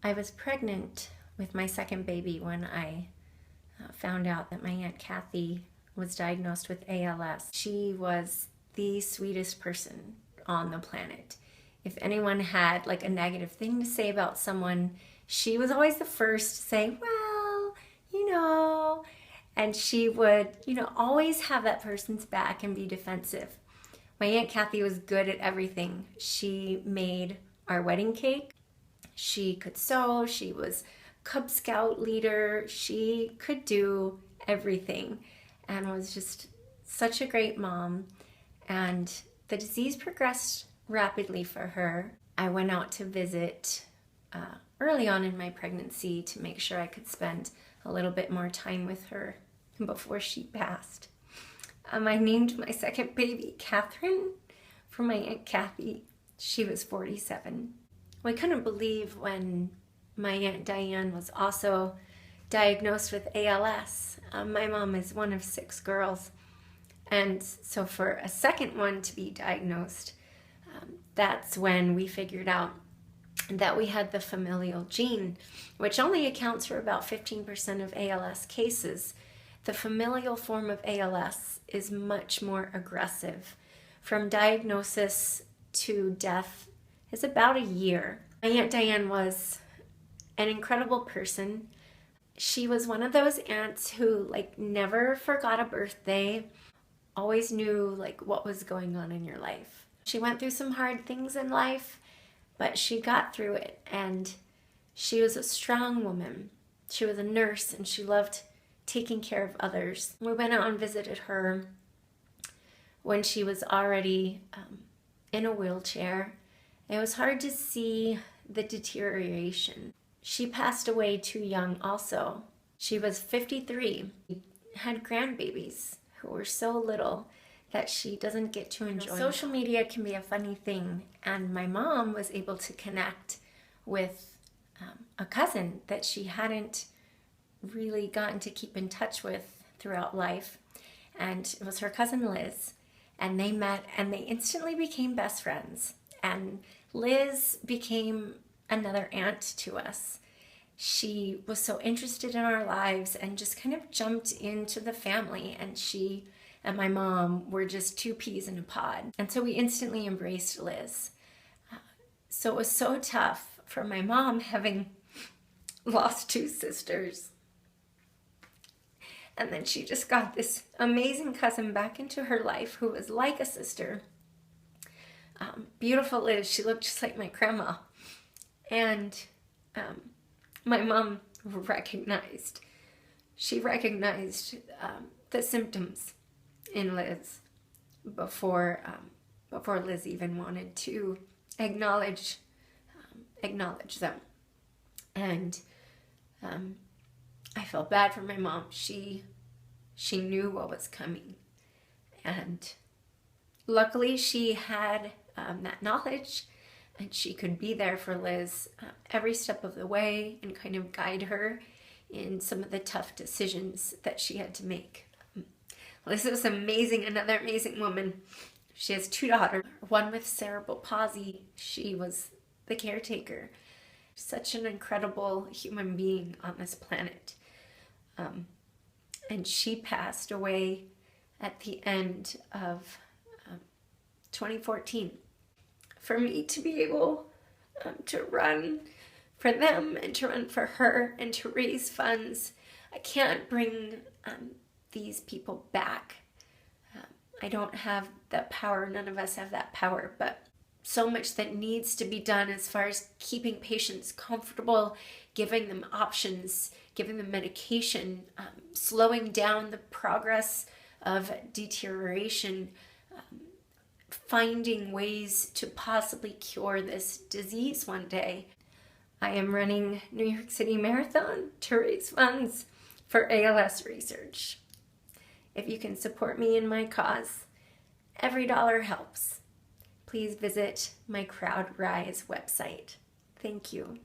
I was pregnant with my second baby when I found out that my Aunt Kathy was diagnosed with ALS. She was the sweetest person on the planet. If anyone had like a negative thing to say about someone, she was always the first to say, well, and she would, always have that person's back and be defensive. My Aunt Kathy was good at everything. She made our wedding cake. She could sew. She was Cub Scout leader. She could do everything and was just such a great mom. And the disease progressed rapidly for her. I went out to visit early on in my pregnancy to make sure I could spend a little bit more time with her before she passed. I named my second baby Catherine for my Aunt Kathy. She was 47. I couldn't believe when my Aunt Diane was also diagnosed with ALS. My mom is one of 6 girls. And so for a second one to be diagnosed, that's when we figured out that we had the familial gene, which only accounts for about 15% of ALS cases. The familial form of ALS is much more aggressive. From diagnosis to death is about a year. My Aunt Diane was an incredible person. She was one of those aunts who never forgot a birthday, always knew what was going on in your life. She went through some hard things in life, but she got through it, and she was a strong woman. She was a nurse, and she loved taking care of others. We went out and visited her when she was already in a wheelchair. It was hard to see the deterioration. She passed away too young also. She was 53. She had grandbabies who were so little that she doesn't get to enjoy. Social media can be a funny thing, and my mom was able to connect with a cousin that she hadn't really gotten to keep in touch with throughout life, and it was her cousin Liz, and they met and they instantly became best friends, and Liz became another aunt to us. She was so interested in our lives and just kind of jumped into the family, and she and my mom were just 2 peas in a pod, and so we instantly embraced Liz. So it was so tough for my mom, having lost 2 sisters. And then she just got this amazing cousin back into her life who was like a sister. Beautiful Liz. She looked just like my grandma. And my mom recognized the symptoms in Liz before Liz even wanted to acknowledge them. And I felt bad for my mom. She knew what was coming, and luckily she had that knowledge, and she could be there for Liz every step of the way and kind of guide her in some of the tough decisions that she had to make. Liz is amazing, another amazing woman. She has 2 daughters, one with cerebral palsy. She was the caretaker. Such an incredible human being on this planet. And she passed away at the end of 2014. For me to be able to run for them and to run for her and to raise funds, I can't bring these people back. I don't have that power. None of us have that power, but so much that needs to be done as far as keeping patients comfortable, giving them options, giving them medication, slowing down the progress of deterioration, finding ways to possibly cure this disease one day. I am running New York City Marathon to raise funds for ALS research. If you can support me in my cause, every dollar helps. Please visit my CrowdRise website. Thank you.